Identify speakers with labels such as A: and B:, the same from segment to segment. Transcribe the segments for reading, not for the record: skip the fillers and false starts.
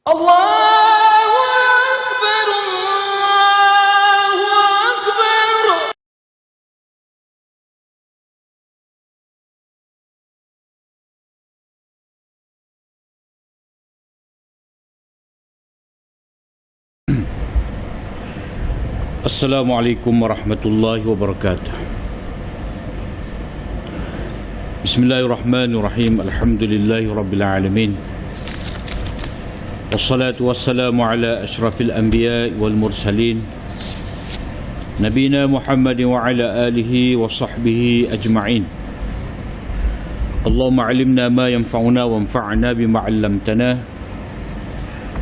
A: Allahu Akbar, Allahu Akbar.
B: Assalamualaikum warahmatullahi wabarakatuh. Bismillahirrahmanirrahim. Alhamdulillahi rabbil alamin. Wassalatu wassalamu ala ashrafil anbiya wal mursalin Nabina Muhammadin wa ala alihi wa sahbihi ajma'in. Allahumma alimna ma yanfa'una wa anfa'na bima 'allamtana.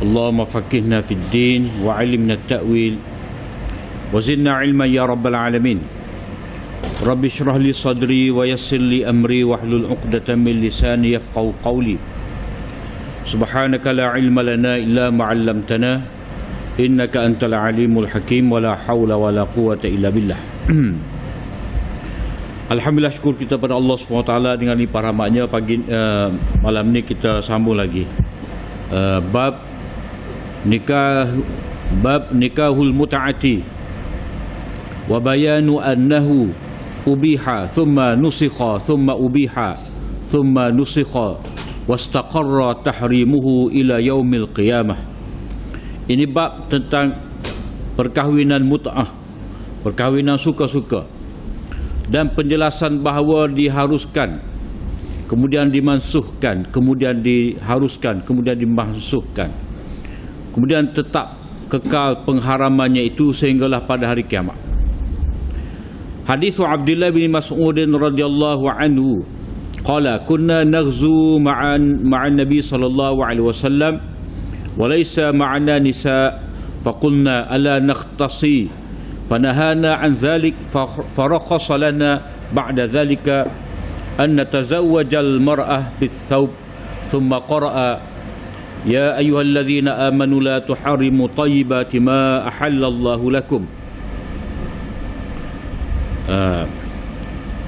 B: Allahumma faqihna fid din wa 'allimna at-ta'wil wa zidna 'ilman ya rabbal alamin. Rabbi shrah li sadri wa yassir li amri wahlul 'uqdatam min lisani yafqahu qawli. Subhanaka la ilma lana illa ma 'allamtana innaka antal alimul hakim wa la haula wa la quwwata illa billah. Alhamdulillah, syukur kita pada Allah SWT dengan limpah rahmatnya. Malam ni kita sambung lagi bab nikahul mut'ati wa bayanu annahu ubiha thumma nusikha thumma ubiha thumma nusikha wastaqarra tahrimuhu ila yaumil qiyamah. Ini bab tentang perkahwinan mut'ah, perkahwinan suka-suka, dan penjelasan bahawa diharuskan, kemudian dimansuhkan, kemudian diharuskan, kemudian dimansuhkan, kemudian tetap kekal pengharamannya itu sehinggalah pada hari kiamat. Hadis Abdullah bin Mas'ud radhiyallahu anhu qala kunna naghzu ma'an nabi sallallahu alaihi wasallam wa laysa ma'ana nisa faqulna ala nakhtasi fanahana an dhalik farakhasa lana ba'da dhalika an natazawwaja al-mar'ah bis-thawb thumma qara'a ya ayyuhalladhina amanu la tuharrimu tayyibati ma ahallallahu lakum.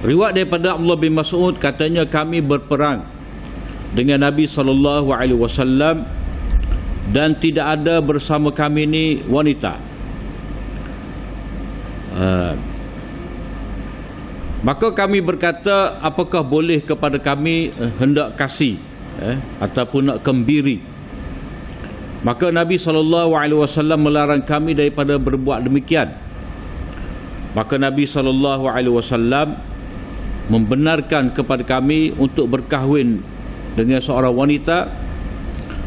B: Riwayat daripada Abdullah bin Mas'ud, katanya kami berperang dengan Nabi SAW dan tidak ada bersama kami ni wanita. Maka kami berkata, apakah boleh kepada kami hendak kasih ataupun nak kembiri? Maka Nabi SAW melarang kami daripada berbuat demikian. Maka Nabi SAW membenarkan kepada kami untuk berkahwin dengan seorang wanita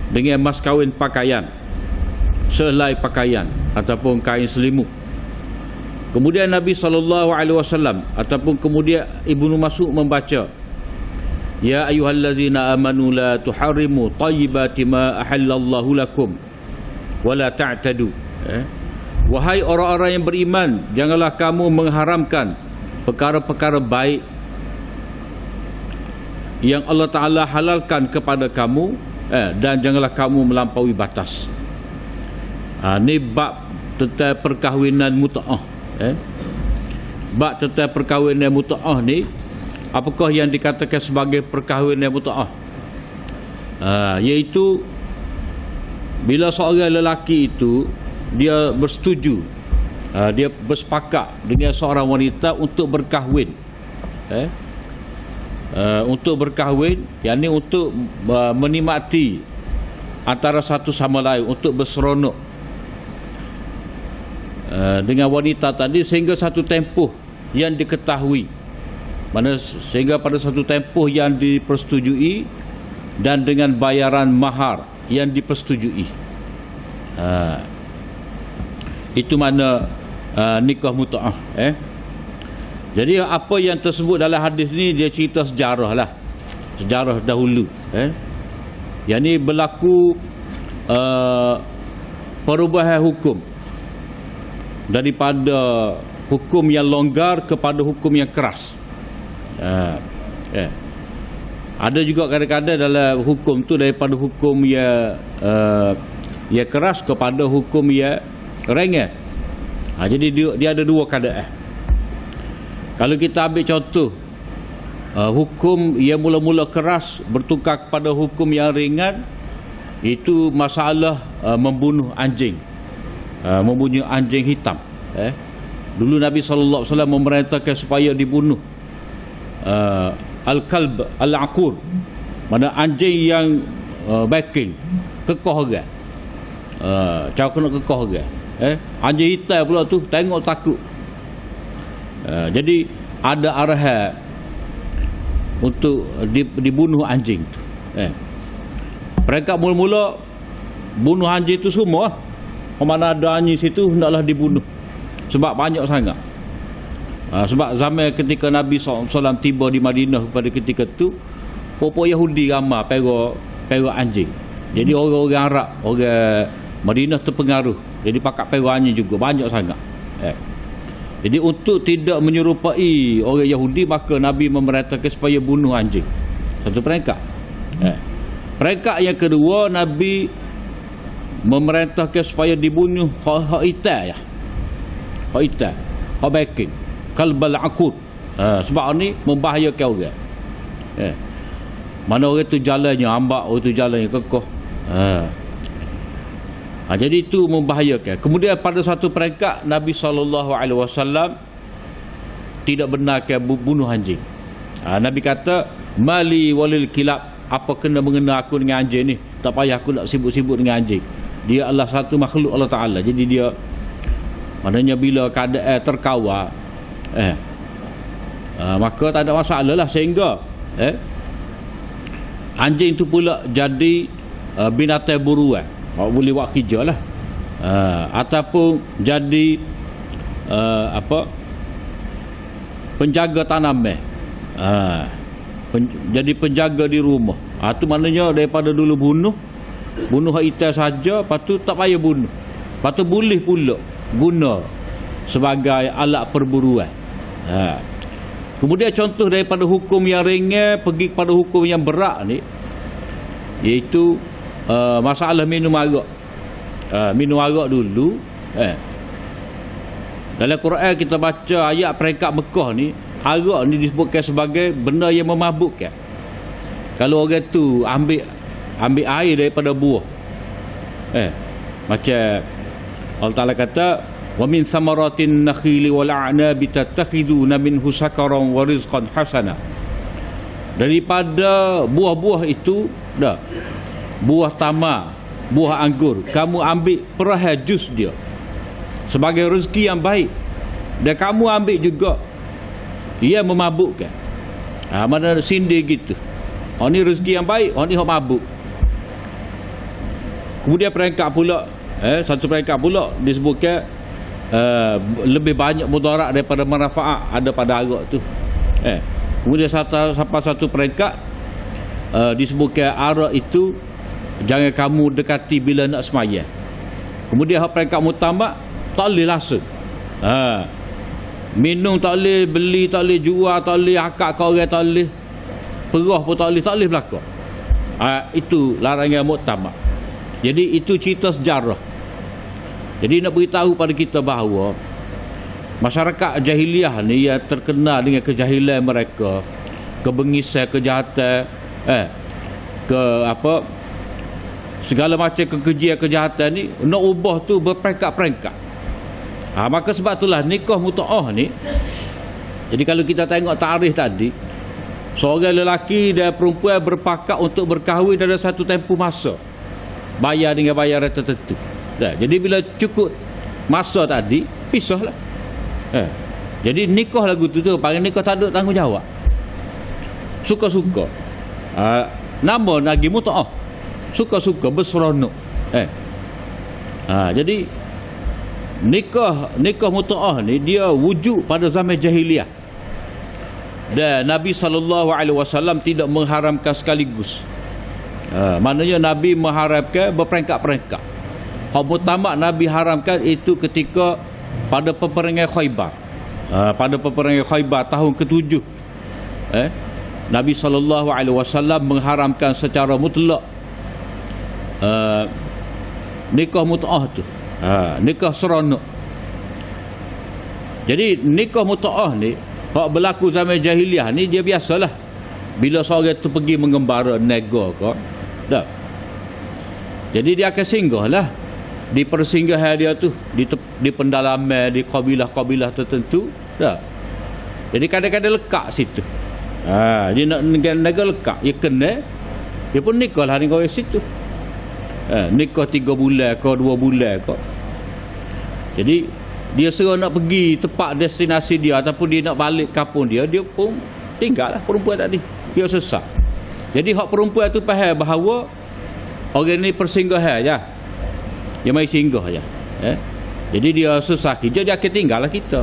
B: dengan mas kahwin pakaian, selai pakaian ataupun kain selimut. Kemudian Nabi SAW ataupun kemudian Ibnu Mas'ud membaca, ya ayyuhallazina amanu la tuharrimu tayyibati ma ahallallahu lakum wa la ta'tadu. Wahai orang-orang yang beriman, janganlah kamu mengharamkan perkara-perkara baik yang Allah Ta'ala halalkan kepada kamu, dan janganlah kamu melampaui batas. Ini bab tentang perkahwinan mut'ah. Bab tentang perkahwinan mut'ah ni, apakah yang dikatakan sebagai perkahwinan mut'ah? Iaitu bila seorang lelaki itu dia bersetuju, dia bersepakat dengan seorang wanita untuk berkahwin, untuk berkahwin, yakni untuk menikmati antara satu sama lain, untuk berseronok dengan wanita tadi sehingga satu tempoh yang diketahui, mana sehingga pada satu tempoh yang dipersetujui dan dengan bayaran mahar yang dipersetujui. Itu mana nikah mut'ah. Jadi apa yang tersebut dalam hadis ni, dia cerita sejarah lah, sejarah dahulu. Yang ni berlaku perubahan hukum daripada hukum yang longgar kepada hukum yang keras. Ada juga kadang-kadang dalam hukum tu daripada hukum yang keras kepada hukum yang ringan. Jadi dia ada dua keadaan. Kalau kita ambil contoh, hukum yang mula-mula keras bertukar kepada hukum yang ringan, Itu masalah membunuh anjing, membunuh anjing hitam. Dulu Nabi SAW memerintahkan supaya dibunuh al-kalb al-aqur, mana anjing yang backing, kekoh orang. Cara kena kekoh orang. Anjing hitam pula tu tengok takut. Jadi ada arahan untuk dibunuh anjing tu. Mereka mula-mula bunuh anjing tu semua. Mana ada anjing situ hendaklah dibunuh. Sebab banyak sangat. Sebab zaman ketika Nabi SAW tiba di Madinah pada ketika tu, pokok Yahudi ramai perok anjing. Jadi orang-orang Arab, orang Madinah terpengaruh. Jadi pakat perok anjing juga, banyak sangat. Jadi untuk tidak menyerupai orang Yahudi, maka Nabi memerintahkan supaya bunuh anjing. Satu peringkat. Peringkat yang kedua, Nabi memerintahkan supaya dibunuh hak itai ya. Hak itai, hak backing, kalbal aqud. Sebab ni membahayakan orang. Mana orang tu jalannya ambak, orang tu jalannya kekoh. Jadi itu membahayakan. Kemudian pada satu peringkat Nabi SAW tidak benarkan bunuh anjing. Nabi kata, mali walil kilab, apa kena mengena aku dengan anjing ni, tak payah aku nak sibuk-sibuk dengan anjing. Dia adalah satu makhluk Allah Ta'ala. Jadi dia, maknanya bila keadaan terkawal, maka tak ada masalah lah. Sehingga anjing tu pula jadi binatang buruan, boleh buat kerja lah. Ataupun jadi penjaga tanaman, jadi penjaga di rumah. Itu maknanya daripada dulu bunuh hak itai saja, lepas tu tak payah bunuh, lepas tu boleh pula guna sebagai alat perburuan. Kemudian contoh daripada hukum yang ringan pergi kepada hukum yang berat ni, iaitu masalah minum arak. Minum arak dulu, dalam Quran kita baca ayat peringkat Mekah ni, arak ni disebutkan sebagai benda yang memabukkan. Kalau orang tu ambil air daripada buah, macam Allah Ta'ala kata, wa min samaratin nakhili wal a'nabi tattakhiduna minhu sakaran wa rizqan hasana. Daripada buah-buah itu, buah tamar, buah anggur, kamu ambil perahan jus dia sebagai rezeki yang baik, dan kamu ambil juga ia memabukkan. Mana sindir gitu. Ni rezeki yang baik, ni hak mabuk. Kemudian peringkat pula, satu peringkat pula disebutkan lebih banyak mudarat daripada manfaat ada pada arak tu. Kemudian sampai satu peringkat disebutkan arak itu jangan kamu dekati bila nak semayang. Kemudian hak peringkat mutamak, tak boleh langsung. Minum tak boleh, beli tak boleh, jual tak boleh, akak kau orang tak boleh, perah pun tak boleh berlaku. Itu larangan muktamad. Jadi itu cerita sejarah. Jadi nak beritahu pada kita bahawa masyarakat jahiliah ni yang terkenal dengan kejahilan mereka, kebengisan, kejahatan, segala macam kekejian, kejahatan ni nak ubah tu berperingkat-peringkat. Maka sebab itulah nikah muta'ah ni. Jadi kalau kita tengok tarikh tadi, seorang lelaki dan perempuan berpakat untuk berkahwin dalam satu tempoh masa, bayar dengan bayaran tertentu. Jadi bila cukup masa tadi, pisahlah. Jadi nikah lagu tu panggil nikah tak ada tanggungjawab, suka-suka. Nama lagi muta'ah, suka-suka, berseronok. Jadi nikah muta'ah ni dia wujud pada zaman jahiliah, dan Nabi SAW tidak mengharamkan sekaligus. Maknanya Nabi mengharamkan berperingkat-peringkat. Hak mutamak Nabi haramkan itu ketika pada peperangan Khaybar. Pada peperangan Khaybar tahun ke-7, Nabi SAW mengharamkan secara mutlak nikah muta'ah tu, nikah seronok. Jadi nikah muta'ah ni hak berlaku zaman jahiliah ni dia biasalah. Bila seorang tu pergi mengembara nego ke, Jadi dia akan singgah lah di persinggahan dia tu, di pendalaman, di kabilah-kabilah tertentu dah. Jadi kadang-kadang lekat situ. Dia nak negara lekat, dia kena, dia pun nikah lah dengan orang situ. Nikah 3 bulan ke 2 bulan ke. Jadi dia suruh nak pergi tempat destinasi dia ataupun dia nak balik kampung dia pun tinggal lah perempuan tadi. Dia sesat. Jadi hak perempuan tu faham bahawa orang ni persinggahan je. Dia mai singgah je. Jadi dia susah kerja, dia akan tinggal lah kita.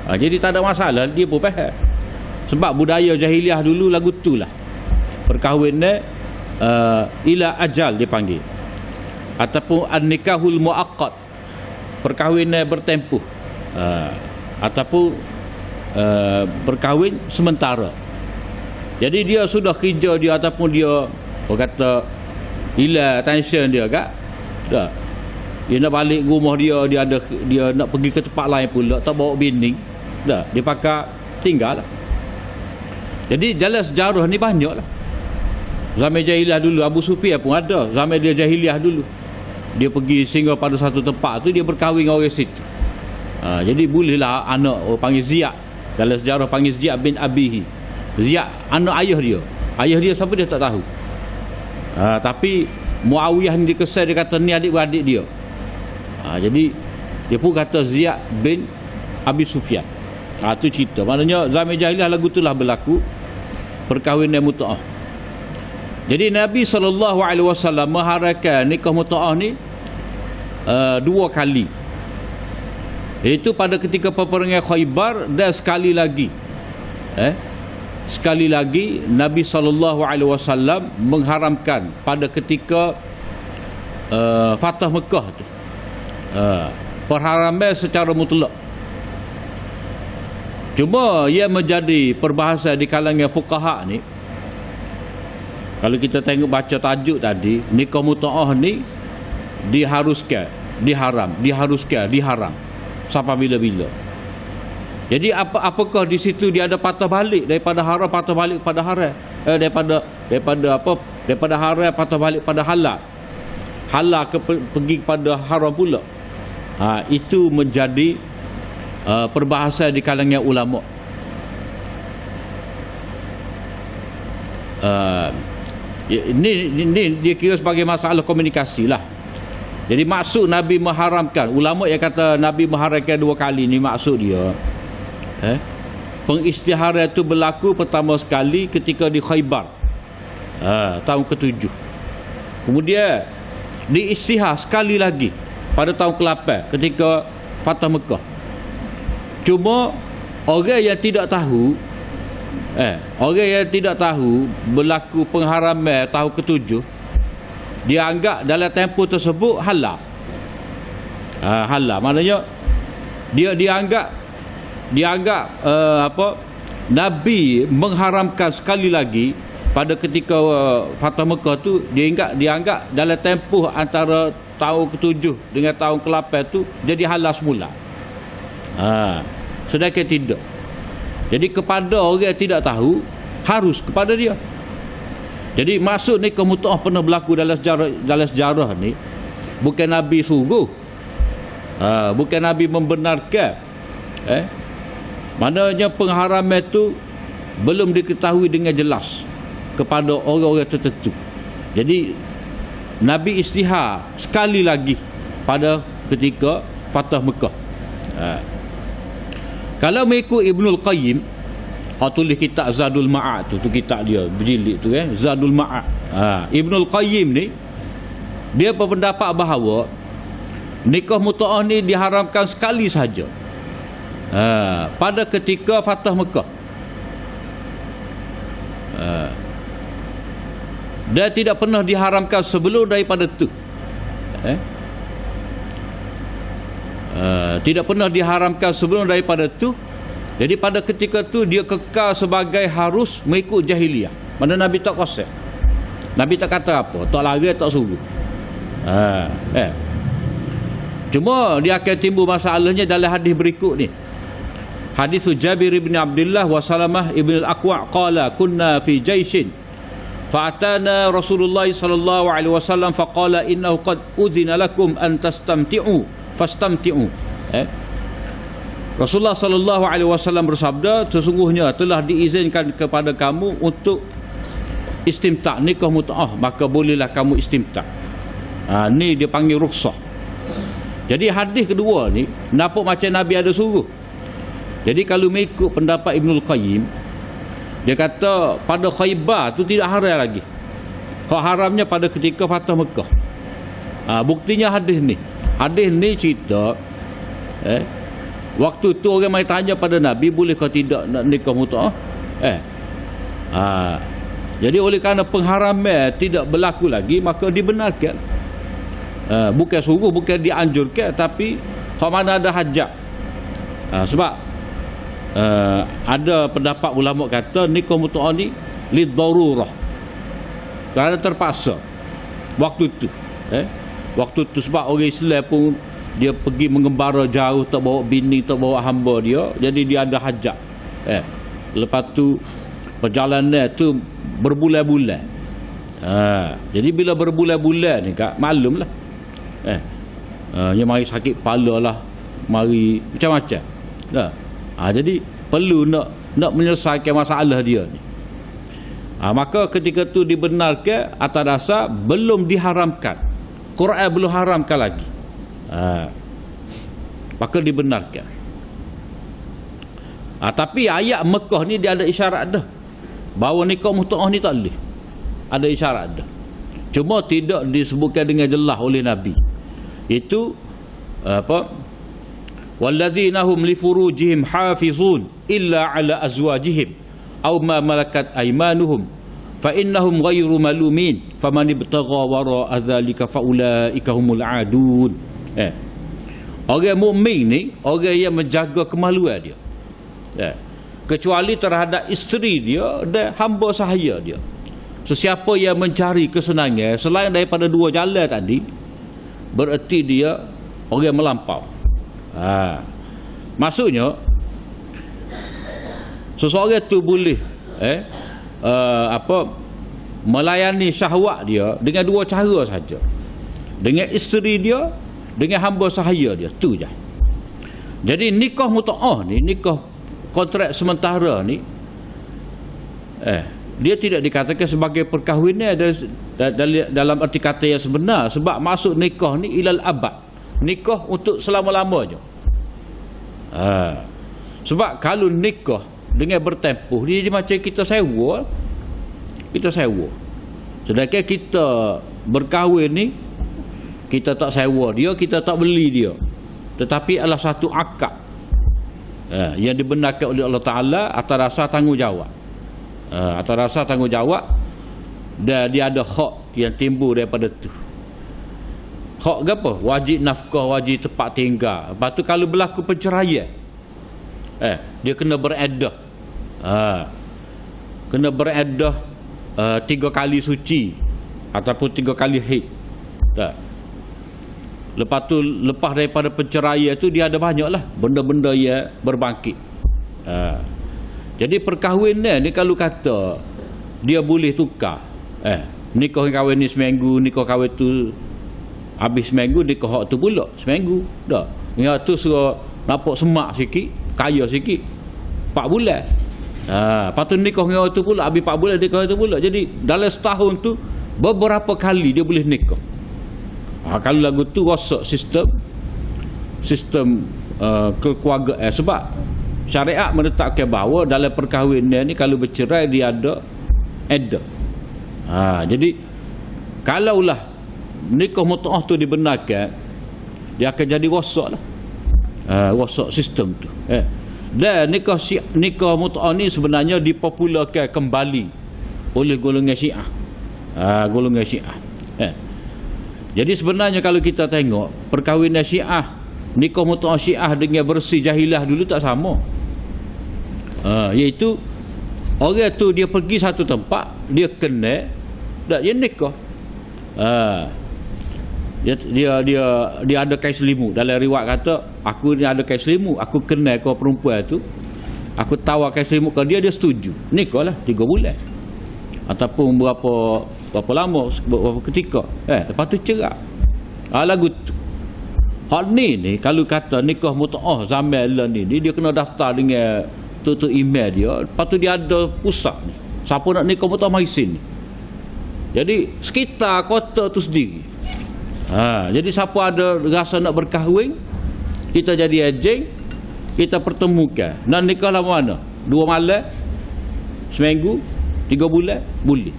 B: Jadi tak ada masalah, dia pun faham. Sebab budaya jahiliah dulu lagu tu lah. Perkahwinan ila ajal dipanggil. Ataupun an-nikahul muaqqat. Perkahwinan bertempuh. Ataupun berkahwin sementara. Jadi dia sudah kerja dia ataupun dia berkata ila tension dia kak. Dah. Dia nak balik rumah dia nak pergi ke tempat lain pula, tak bawa bini. Dah, dia pakai tinggal lah. Jadi dalam sejarah ni banyak lah. Zaman jahiliah dulu Abu Sufyan pun ada. Zaman dia jahiliah dulu. Dia pergi singgah pada satu tempat tu, dia berkahwin dengan orang situ. Jadi bolehlah anak panggil Ziyad. Dalam sejarah panggil Ziyad bin Abihi. Ziyad anak ayah dia. Ayah dia siapa dia tak tahu. Tapi Muawiyah ni dikesan, dia kata ni adik-beradik dia. Jadi dia pun kata Ziyad bin Abi Sufyan. Tu cerita. Maknanya zaman jahiliah lagu itulah berlaku perkahwinan mut'ah. Jadi Nabi SAW mengharamkan nikah mut'ah ni 2 kali. Iaitu pada ketika peperangan Khaybar dan sekali lagi. Sekali lagi Nabi SAW mengharamkan pada ketika Fatah Mekah tu. Perharaman secara mutlak. Cuma ia menjadi perbahasan di kalangan fuqaha ni. Kalau kita tengok baca tajuk tadi, nikah mut'ah ni diharuskan, diharam sampai bila-bila. Jadi apakah di situ dia ada patah balik daripada haram patah balik pada haram, daripada haram patah balik pada halal, pergi kepada haram pula. Itu menjadi perbahasan di kalangan ulama. Ini dia kira sebagai masalah komunikasi lah. Jadi maksud Nabi mengharamkan, ulama yang kata Nabi mengharamkan 2 kali ni, maksud dia pengistiharan itu berlaku pertama sekali ketika di Khaybar tahun ke-7. Kemudian diistihar sekali lagi pada tahun ke-8 ketika Fatah Mekah. Cuma orang yang tidak tahu berlaku pengharaman tahun ke-7, dia anggap dalam tempoh tersebut halal. Halal maknanya dia dianggap Nabi mengharamkan sekali lagi pada ketika Fatah Mekah tu, dianggap dalam tempoh antara tahun ke-7 dengan tahun ke-8 tu jadi halal semula. Sedangkan tidak. Jadi kepada orang yang tidak tahu, harus kepada dia. Jadi maksud nikah mut'ah pernah berlaku dalam sejarah ni, bukan Nabi suruh, bukan Nabi membenarkan. Maknanya pengharaman itu belum diketahui dengan jelas kepada orang-orang tertentu. Jadi Nabi istihar sekali lagi pada ketika Fatah Mekah. Kalau mengikut Ibnul Qayyim, tulis kitab Zadul Ma'ad tu kitab dia berjilid tu Zadul Ma'ad. Ibnul Qayyim ni dia berpendapat bahawa nikah mut'ah ni diharamkan sekali sahaja. Pada ketika Fatah Mekah. Dan tidak pernah diharamkan sebelum daripada tu. Tidak pernah diharamkan sebelum daripada tu. Jadi pada ketika tu dia kekal sebagai harus mengikut jahiliah. Mana Nabi tak kosek. Nabi tak kata apa, tak larang, tak suruh. Cuma dia akan timbul masalahnya dalam hadis berikut ni. Hadis Jabir bin Abdullah wa Salamah ibn al-Aqwa' qala kunna fi jaishin Fa'atana Rasulullah sallallahu alaihi wasallam faqala innahu qad udhina lakum an tastamti'u fastamti'u. Rasulullah sallallahu alaihi wasallam bersabda, sesungguhnya telah diizinkan kepada kamu untuk istimta', nikah mut'ah, maka bolehlah kamu istimta'. Ni dia panggil rukhsah. Jadi hadis kedua ni nampak macam Nabi ada suruh. Jadi kalau mengikut pendapat Ibnul Qayyim, dia kata pada Khaybar tu tidak haram lagi. Hak haramnya pada ketika Fatah Mekah. Buktinya hadis ni. Hadis ni cerita waktu tu orang mai tanya pada Nabi, boleh ke tidak nak nikah mut'ah? Jadi oleh kerana pengharaman tidak berlaku lagi, maka dibenarkan. Bukan suruh, bukan dianjurkan, tapi hak mana ada hajat. Sebab ada pendapat ulama kata nikah mut'ah ni liddarurah, kerana terpaksa waktu tu. Waktu tu sebab orang Islam pun dia pergi mengembara jauh, tak bawa bini, tak bawa hamba dia, jadi dia ada hajat. Lepas tu perjalanan tu berbulan-bulan. Jadi bila berbulan-bulan ni Kak, maklumlah. Yang mari sakit kepala lah, mari macam-macam. Jadi perlu nak menyelesaikan masalah dia ni. Maka ketika tu dibenarkan atas dasar belum diharamkan. Quran belum haramkan lagi. Maka dibenarkan. Tapi ayat Mekah ni dia ada isyarat dah, bahawa nikah mut'ah ni tak boleh. Ada isyarat dah, cuma tidak disebutkan dengan jelas oleh Nabi. Itu walladzina hum li furujihim hafizun illa ala azwajihim aw ma malakat aymanuhum fa innahum ghairu malumin faman ibtagha wara dzalika faulaika humul adun. Orang mukmin ni orang yang menjaga kemaluan dia, kecuali terhadap isteri dia dan hamba sahaya dia. Sesiapa yang mencari kesenangan selain daripada dua jalan tadi, bererti dia orang melampau. Maksudnya seseorang tu boleh melayani syahwat dia dengan dua cara saja, dengan isteri dia, dengan hamba sahaya dia, tu je. Jadi nikah mut'ah ni, nikah kontrak sementara ni, dia tidak dikatakan sebagai perkahwinan dalam arti kata yang sebenar, sebab masuk nikah ni ilal abad, nikah untuk selama-lamanya. Sebab kalau nikah dengan bertempuh, dia macam kita sewa. Sedangkan kita berkahwin ni, kita tak sewa dia, kita tak beli dia, tetapi adalah satu akad yang dibenarkan oleh Allah Ta'ala atas dasar tanggungjawab. Atas dasar tanggungjawab, dan dia ada hak yang timbul daripada tu. Hak ke apa? Wajib nafkah, wajib tempat tinggal. Lepas tu kalau berlaku perceraian, dia kena beredah. Kena beredah 3 kali suci ataupun 3 kali haid. Lepas tu, lepas daripada perceraian tu, dia ada banyak lah benda-benda yang berbangkit. Jadi perkahwinan ni kalau kata dia boleh tukar, nikah kahwin ni seminggu, nikah kahwin tu habis seminggu, nikah hak tu pula seminggu dah. Yang tu suruh nampak semak sikit, kaya sikit, 4 bulan. Lepas tu nikah dengan orang tu pula, habis 4 bulan nikah tu pula. Jadi dalam setahun tu beberapa kali dia boleh nikah. Kalau lagu tu rosak sistem kekeluargaan. Sebab syariat menetapkan bahawa dalam perkahwinan ni kalau bercerai dia ada iddah. Jadi kalaulah nikah mut'ah tu dibenarkan, dia akan jadi rosak lah. Rosak sistem tu. Dan nikah mut'ah ni sebenarnya dipopularkan kembali oleh golongan Syiah. Golongan Syiah. Jadi sebenarnya kalau kita tengok perkahwinan Syiah, nikah mut'ah Syiah dengan versi jahilah dulu tak sama. Iaitu orang tu dia pergi satu tempat, dia kenal, tak dia nikah. Dia ada kain selimut. Dalam riwayat kata, aku ni ada kain selimut, aku kenal kau perempuan tu, aku tawar kain selimut ke dia, dia setuju. Nikah lah 3 bulan. ataupun berapa lama, berapa ketika, lepas tu cerai. Lagu tu. Hak ni kalau kata nikah mutaah zaman lah ni, dia kena daftar dengan tu email dia. Lepas tu dia ada pusat ni. Siapa nak nikah mutaah mari sini. Jadi sekitar kota tu sendiri. Jadi siapa ada rasa nak berkahwin, kita jadi ejen, kita pertemukan. Nak nikah lama mana? 2 malam, seminggu, 3 bulan, boleh.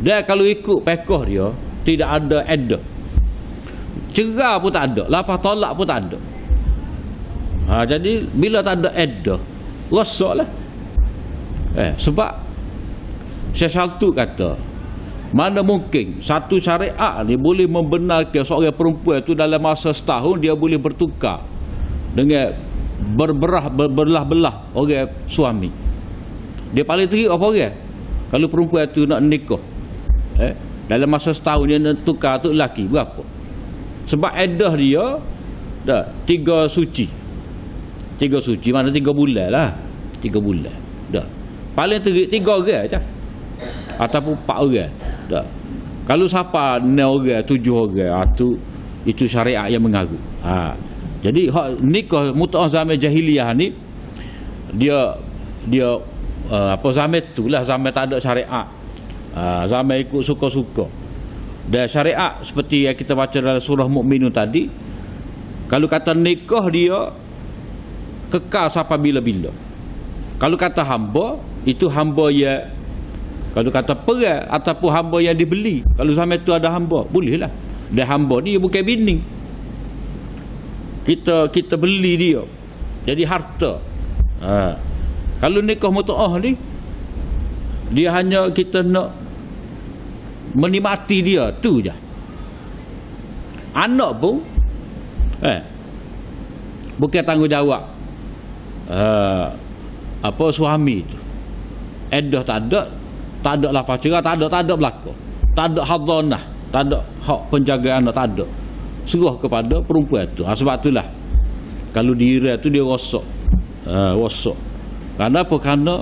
B: Dan kalau ikut pekoh dia, tidak ada eddah. Cerai pun tak ada, lafaz tolak pun tak ada. Jadi bila tak ada eddah, rosaklah. Sebab Syekh Shaltut kata, mana mungkin satu syariat ni boleh membenarkan seorang perempuan itu dalam masa setahun dia boleh bertukar dengan berbelah-belah orang suami. Dia paling terik apa orang? Kalau perempuan itu nak nikah, dalam masa setahun dia nak tukar tu lelaki berapa? Sebab eddah dia dah 3 suci. 3 suci mana 3 bulan lah. 3 bulan. Dah. Paling terik 3 orang je. Ataupun 4 orang. Dah. Kalau siapa 6 orang, 7 orang, itu syariat yang mengaku. Jadi hak nikah mutaah zaman jahiliyah ni dia zaman itulah zaman tak ada syariat. Zaman ikut suka-suka. Dan syariat seperti yang kita baca dalam surah Mukminun tadi, kalau kata nikah dia kekal sampai bila-bila. Kalau kata hamba, itu hamba yang, kalau kata perang ataupun hamba yang dibeli. Kalau zaman itu ada hamba, bolehlah. Dan hamba ni bukan bini. Kita beli dia. Jadi harta. Kalau nikah mutaah ni, dia hanya kita nak menikmati dia tu je. Anak pun bukan tanggungjawab suami tu. Eddah tak ada lafaz cerai, tak ada berlaku. Tak ada hadanah, tak ada hak penjagaan, tak ada. Serah kepada perempuan tu. Sebab itulah kalau diri tu dia rosak. Rosak. Kenapa? Kerana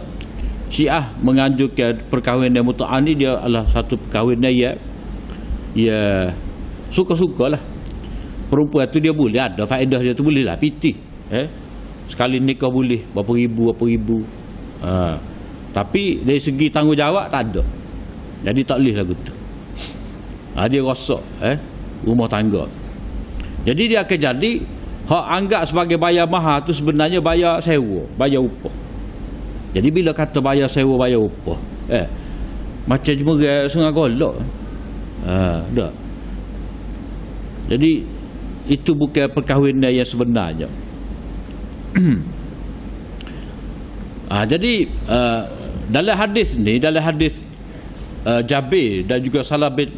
B: Syiah menganjurkan perkahwinan mutaah ni dia adalah satu perkahwinan ya suka-sukalah. Perempuan tu dia boleh ada faedah dia tu, boleh lah pitih. Sekali nikah boleh berapa ribu. Tapi dari segi tanggungjawab tak ada. Jadi tak boleh lagu tu. Dia rosak rumah tangga. Jadi dia akan jadi hak anggap sebagai bayar mahar tu sebenarnya bayar sewa, bayar upah. Jadi bila kata bayar sewa, bayar upah, macam jemerang setengah golok. Dah. Jadi itu bukan perkahwinan yang sebenarnya. Jadi dalam hadis ni, dalam hadis Jabir dan juga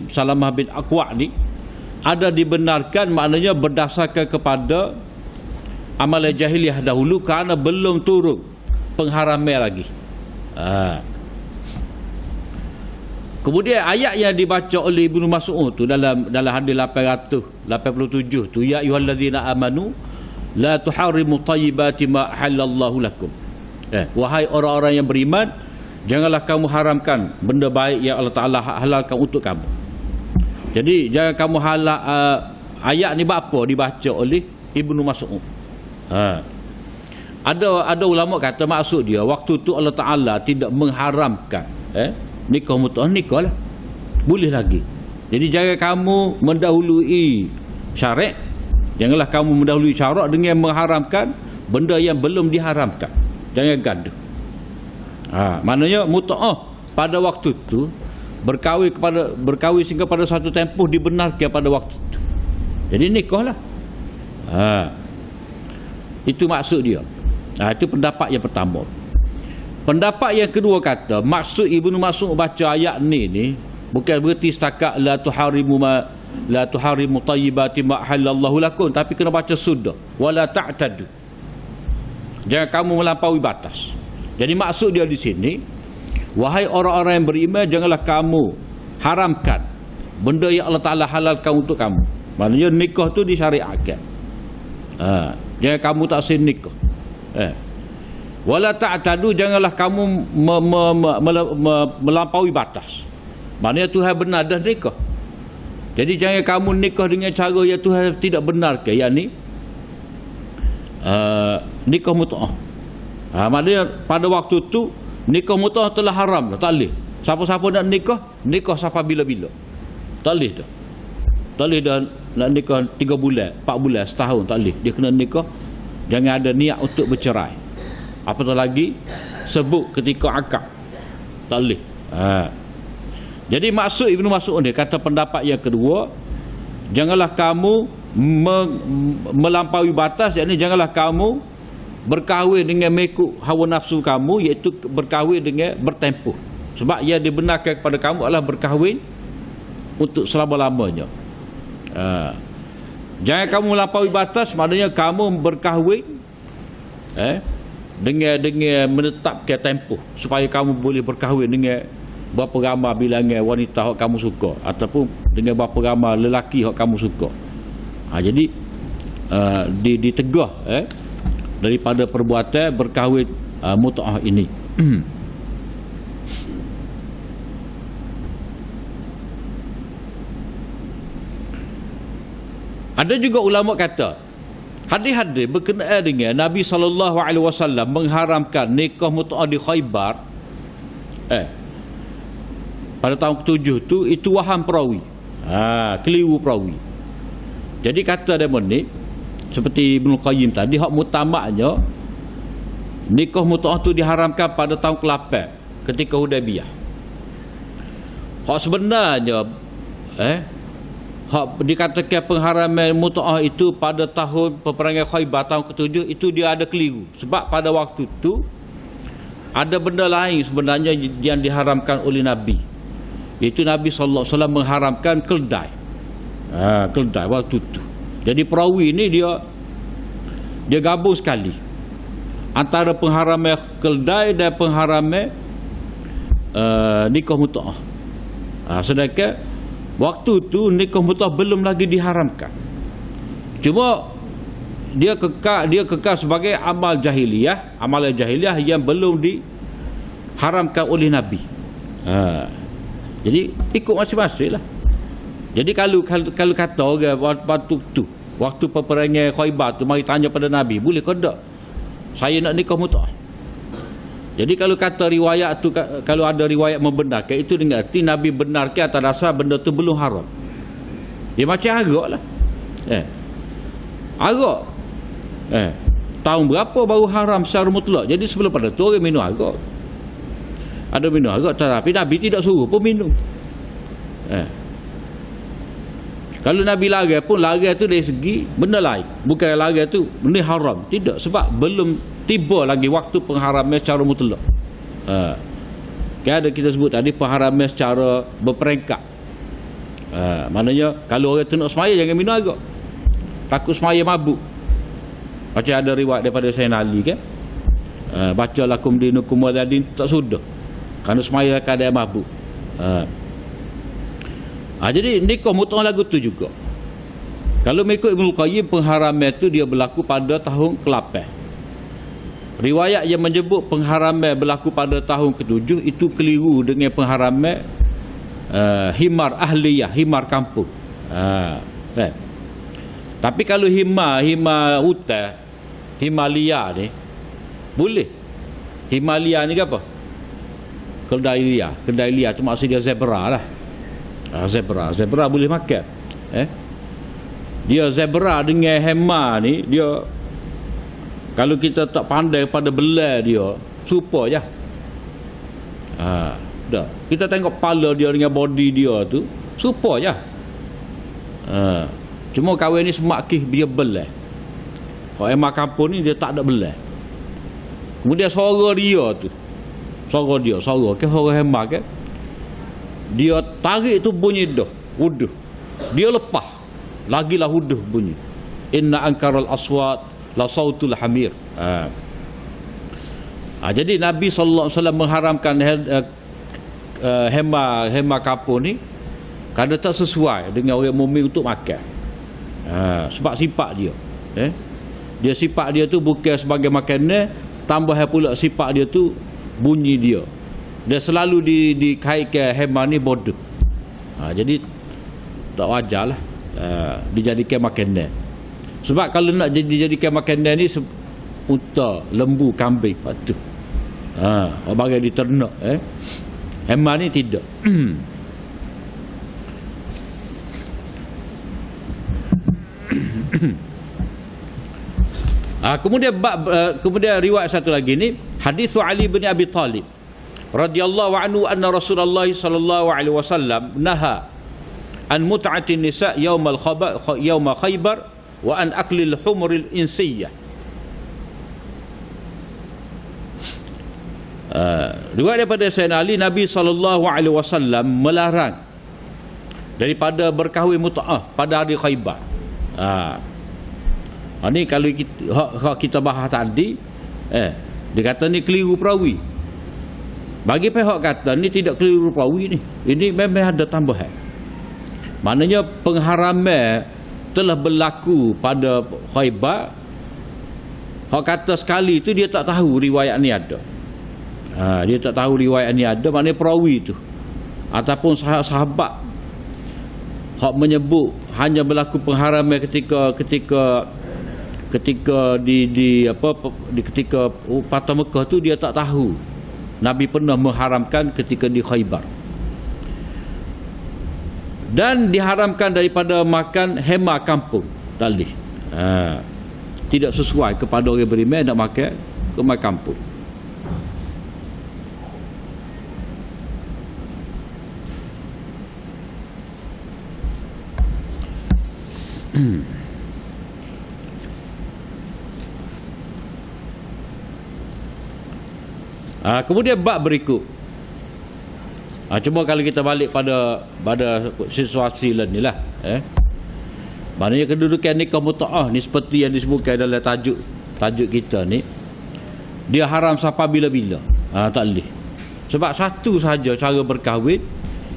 B: Salamah bin Aqwa ni ada dibenarkan, maknanya berdasarkan kepada amalan jahiliyah dahulu kerana belum turun pengharaman lagi. Kemudian ayat yang dibaca oleh Ibnu Mas'ud tu dalam hadis 887 tu, ya ayyuhallazina amanu la tuharrimu thayyibati ma halallahu lakum. Wahai orang-orang yang beriman, janganlah kamu haramkan benda baik yang Allah Taala halalkan untuk kamu. Jadi jangan kamu halal. Ayat ni apa dibaca oleh Ibnu Mas'ud. Ada ulama kata maksud dia waktu tu Allah Ta'ala tidak mengharamkan nikah mutaah, nikah lah boleh lagi. Jadi jangan kamu mendahului syarat, janganlah kamu mendahului syarat dengan mengharamkan benda yang belum diharamkan. Jangan gaduh. Maknanya mutaah pada waktu tu berkahwin sehingga pada satu tempoh dibenarkan pada waktu tu. Jadi nikah lah. Itu maksud dia. Itu pendapat yang pertama. Pendapat yang kedua kata maksud Ibnu Mas'ud baca ayat ni bukan berarti setakat la tuharimu tayyibati ma halallahu lakum, tapi kena baca sudah wala ta'tadu. Jangan kamu melampaui batas. Jadi maksud dia di sini, wahai orang-orang yang beriman, janganlah kamu haramkan benda yang Allah Ta'ala halalkan untuk kamu. Maknanya nikah tu disyariatkan. Jangan kamu tak sah nikah. Wala ta'tadu, janganlah kamu melampaui batas. Maknanya Tuhan benar dah nikah. Jadi jangan kamu nikah dengan cara yang Tuhan tidak benar ke, yakni nikah mut'ah. Maknanya pada waktu tu nikah mut'ah telah haram dah, tak boleh. Siapa-siapa nak nikah sampai bila-bila. Tak boleh dah. Tak boleh dah nak nikah 3 bulan, 4 bulan, setahun, tak boleh. Dia kena nikah, jangan ada niat untuk bercerai. Apatah lagi sebut ketika akad, tak boleh. Jadi maksud Ibnu Mas'ud ni, kata pendapat yang kedua, janganlah kamu melampaui batas, yakni janganlah kamu berkahwin dengan mengikut hawa nafsu kamu, iaitu berkahwin dengan bertempuh. Sebab yang dibenarkan kepada kamu adalah berkahwin untuk selama-lamanya. Jangan kamu melampaui batas, maknanya kamu berkahwin dengan menetapkan tempoh supaya kamu boleh berkahwin dengan berapa ramai bilangan wanita yang kamu suka, ataupun dengan berapa ramai lelaki yang kamu suka. Jadi ditegah daripada perbuatan berkahwin mut'ah ini. Ada juga ulama kata hadis-hadis berkenaan dengan Nabi SAW mengharamkan nikah mut'ah di Khaybar pada tahun ke-7 tu, itu waham perawi, keliru perawi. Jadi kata dia ni, seperti Ibnu Qayyim tadi, hak mutamaknya nikah mut'ah tu diharamkan pada tahun ke-8 ketika Hudaybiyah. Hak sebenarnya hak dikatakan pengharaman mut'ah itu pada tahun peperangan Khaybar tahun ke-7, itu dia ada keliru. Sebab pada waktu tu ada benda lain sebenarnya yang diharamkan oleh Nabi, iaitu Nabi SAW mengharamkan keldai. Keldai waktu tu. Jadi perawi ni dia gabung sekali antara pengharaman keldai dan pengharaman nikah mut'ah. Sedangkan waktu tu nikah mut'ah belum lagi diharamkan. Cuma dia kekal sebagai amal jahiliyah, amalan jahiliyah yang belum diharamkan oleh Nabi. Jadi ikut masing-masing lah. Jadi kalau kata orang waktu peperangan Khaybar tu mari tanya pada Nabi, boleh ke tak saya nak nikah mut'ah? Jadi kalau kata riwayat tu, kalau ada riwayat membenarkan, itu dengan arti Nabi benarkan atas dasar benda tu belum haram. Dia macam arak lah. Arak tahun berapa baru haram secara mutlak. Jadi sebelum pada tu orang minum arak. Ada minum arak, tetapi Nabi tidak suruh pun minum. Kalau Nabi larang pun, larang tu dari segi benda lain, bukan larang tu benda haram. Tidak, sebab belum tiba lagi waktu pengharaman secara mutlak. Kan ada kita sebut tadi pengharaman secara berperingkat. Maknanya kalau orang tu nak semaya, jangan minum arak, takut semaya mabuk. Macam ada riwayat daripada Sayyidina Ali kan, baca lakum dinukum waladin, tak sudah kerana semaya keadaan mabuk. Jadi nikah mut'ah lagu tu juga. Kalau mengikut Ibnu Qayyim, pengharaman itu dia berlaku pada tahun ke-8. Riwayat yang menyebut pengharaman berlaku pada tahun ke-7 itu keliru dengan pengharaman himar ahliyah, himar kampung. Tapi kalau himar hutan, Himalaya ni boleh. Himalaya ni apa? Keldai liar tu maksud dia zebra lah. Zebra boleh makan. Dia zebra dengan hema ni, dia kalau kita tak pandai pada belah dia, serupa je. Dah. Kita tengok kepala dia dengan body dia tu, serupa je. Cuma kahwin ni semakin dia belah. Kalau hema kampung ni dia tak ada belah. Kemudian suara dia tu, suara hema kan, dia tarik tu bunyi dah, huduh. Dia lepas, lagilah huduh bunyi. Inna ankaral aswat la sautul hamir. Jadi Nabi SAW mengharamkan hema kapur ni kerana tak sesuai dengan orang mukmin untuk makan. Sebab sifat dia. Dia sifat dia tu bukan sebagai makanan, tambah pula sifat dia tu bunyi dia. Dia selalu dikaitkan hema ni bodoh. Jadi tak wajar lah dijadikan makanan. Sebab kalau nak dijadikan makanan ni unta, lembu, kambing, patu. Bagai diternak. Hema ni tidak. Kemudian riwayat satu lagi ni, hadis Ali bin Abi Talib radhiyallahu anhu anna Rasulullah sallallahu alaihi wasallam naha an mut'atin nisa yaum Khaybar wa an aklil humuril insiyah. Riwayat daripada Sayyidina Ali, Nabi sallallahu alaihi wasallam melarang daripada berkahwin mut'ah pada hari Khaybar. Ni kalau kita bahas tadi, dia kata ni keliru perawi. Bagi pihak kata ni tidak keliru perawi ni. Ini memang ada tambahan. Maknanya pengharaman telah berlaku pada Khaybar. Hak kata sekali tu dia tak tahu riwayat ni ada. Dia tak tahu riwayat ni ada, maknanya perawi tu ataupun sahabat hak menyebut hanya berlaku pengharaman ketika ketika Fatah Mekah tu dia tak tahu Nabi pernah mengharamkan ketika di Khaybar. Dan diharamkan daripada makan hema kampung. Tak boleh. Tidak sesuai kepada orang beriman nak makan hema kampung. Kemudian bab berikut. Cuma kalau kita balik pada situasi lain ni lah. Maknanya kedudukan nikah mut'ah ni seperti yang disebutkan dalam tajuk kita ni, dia haram sampai bila-bila. Tak boleh. Sebab satu sahaja cara berkahwin,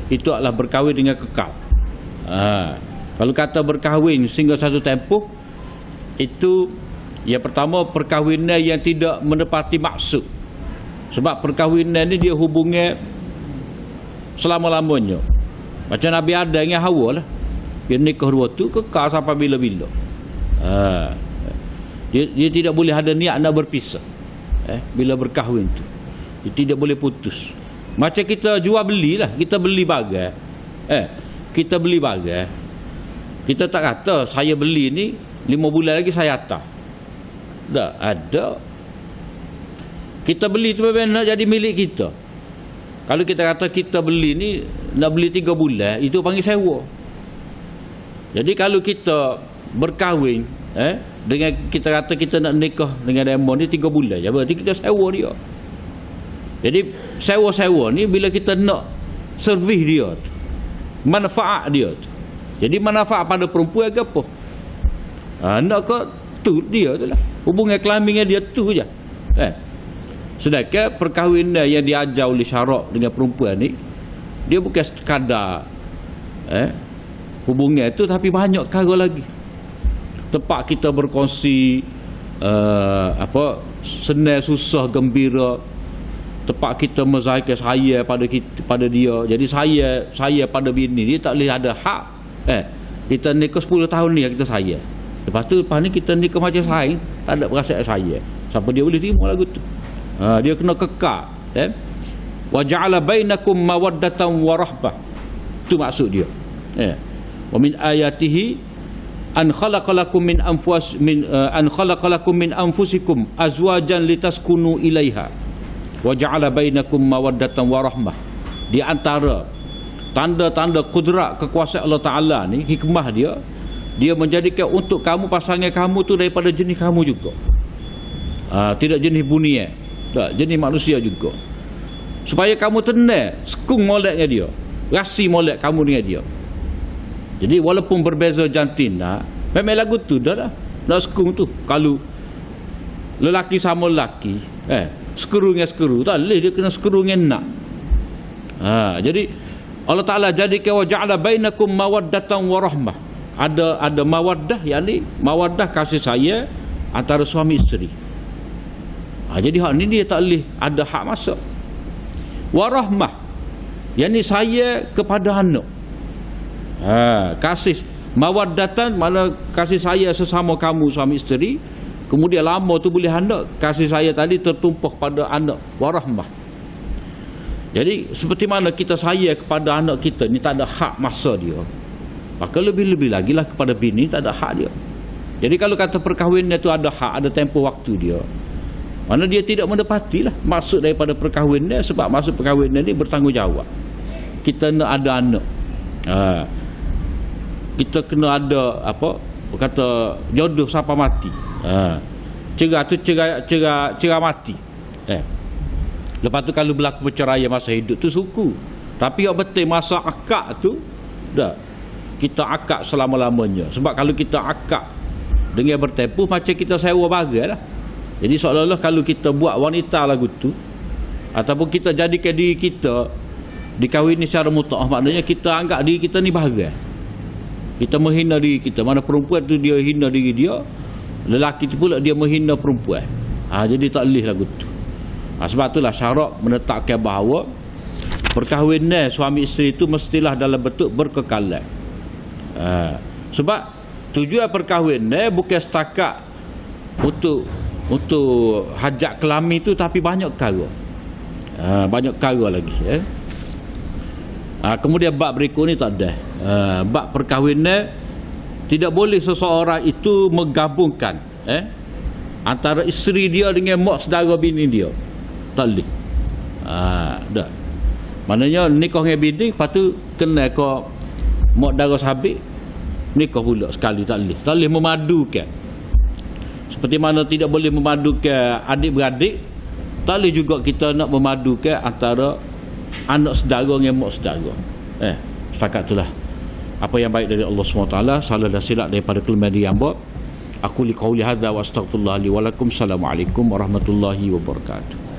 B: itu adalah berkahwin dengan kekal. Kalau kata berkahwin sehingga satu tempoh, itu yang pertama perkahwinan yang tidak menepati maksud. Sebab perkahwinan ni dia hubungnya selama-lamanya. Macam Nabi Adam dengan Hawa lah. Dia nikah dua tu kekal sampai bila-bila. Dia tidak boleh ada niat nak berpisah. Bila berkahwin tu dia tidak boleh putus. Macam kita jual beli lah. Kita beli bagai. Kita beli bagai. Kita tak kata saya beli ni 5 bulan lagi saya atas. Tak ada. Kita beli tu memang nak jadi milik kita. Kalau kita kata kita beli ni nak beli 3 bulan, itu panggil sewa. Jadi kalau kita berkahwin dengan kita kata kita nak nikah dengan demo ni 3 bulan je, berarti kita sewa dia. Jadi sewa-sewa ni bila kita nak servis dia tu, manfaat dia tu. Jadi manfaat pada perempuan ke apa? Nak ke tu dia tu lah. Hubungan kelaminnya dia tu je. Sedangkan perkahwinan yang diajar oleh syarak dengan perempuan ni, dia bukan sekadar hubungan tu, tapi banyak perkara lagi. Tempat kita berkongsi senang, susah, gembira. Tempat kita menzahirkan saya pada dia. Jadi saya pada bini dia tak boleh ada hak. Kita nikah 10 tahun ni kita sayang. Lepas ni kita nikah macam sayang, tak ada perasaan saya. Siapa dia boleh terima lagu tu? Dia kena kekal. Wa ja'ala bainakum mawaddatan wa rahmah. Itu maksud dia. Wa min ayatihi an khalaqalakum min anfusikum azwajan litaskunu ilaiha wa ja'ala bainakum mawaddatan wa rahmah. Di antara tanda-tanda kudrat kekuasaan Allah Ta'ala ni, hikmah dia menjadikan untuk kamu pasangan kamu tu daripada jenis kamu juga. Tidak jenis bunia, tak, jenis manusia juga. Supaya kamu tenang, sekung molek dengan dia, rasi molek kamu dengan dia. Jadi walaupun berbeza jantina, memang lagu tu dah nak sekung tu. Kalau lelaki sama lelaki, skru dengan skru, tak boleh, dia kena skru dengan nak. Jadi Allah Ta'ala jadikan wa ja'ala bainakum mawaddatan wa rahmah. Ada mawaddah, yakni mawaddah kasih sayang antara suami isteri. Jadi hak ni dia tak boleh ada hak masuk. Warahmah, yang ni saya kepada anak. Kasih mawaddatan, mana kasih saya sesama kamu suami isteri. Kemudian lama tu boleh anak, kasih saya tadi tertumpah pada anak. Warahmah. Jadi seperti mana kita saya kepada anak kita ni tak ada hak masa dia, maka lebih-lebih lagi lah kepada bini tak ada hak dia. Jadi kalau kata perkahwinan tu ada hak, ada tempoh waktu dia, mana dia tidak mendapatilah maksud daripada perkahwinan. Sebab maksud perkahwinan ni bertanggungjawab. Kita nak ada anak, kita kena ada apa kata jodoh sampai mati. Cerah tu cerah mati. Lepas tu kalau berlaku perceraian masa hidup tu suku. Tapi yang betul masa akad tu dah kita akad selama-lamanya. Sebab kalau kita akad dengan bertempuh macam kita sewa barang lah. Jadi seolah-olah kalau kita buat wanita lagu tu, ataupun kita jadikan diri kita dikahwini secara mut'ah, maknanya kita anggap diri kita ni barang. Kita menghina diri kita. Mana perempuan tu dia hina diri dia, lelaki tu pula dia menghina perempuan. Jadi tak boleh lagu tu. Sebab itulah syarat menetapkan bahawa perkahwinan suami isteri itu mestilah dalam bentuk berkekalan. Sebab tujuan perkahwinan bukan setakat untuk hajat kelamin tu, tapi banyak perkara. Banyak perkara lagi. Kemudian bab berikut ni tak ada. Bab perkahwinan tidak boleh seseorang itu menggabungkan antara isteri dia dengan mak saudara bini dia. Tak boleh. Dah. Maknanya nikah dengan bini, lepas tu kena kau mak dara sahabat nikah pula sekali, tak boleh. Tak boleh memadukan. Seperti mana tidak boleh memadukan adik-beradik, tak boleh juga kita nak memadukan antara anak saudara dengan mak saudara. Setakat itulah apa yang baik dari Allah SWT. Salah dan silap daripada kelemahan yang buat. Aku li qauli hadza wa astaghfirullah li wa lakum. Assalamualaikum warahmatullahi wabarakatuh.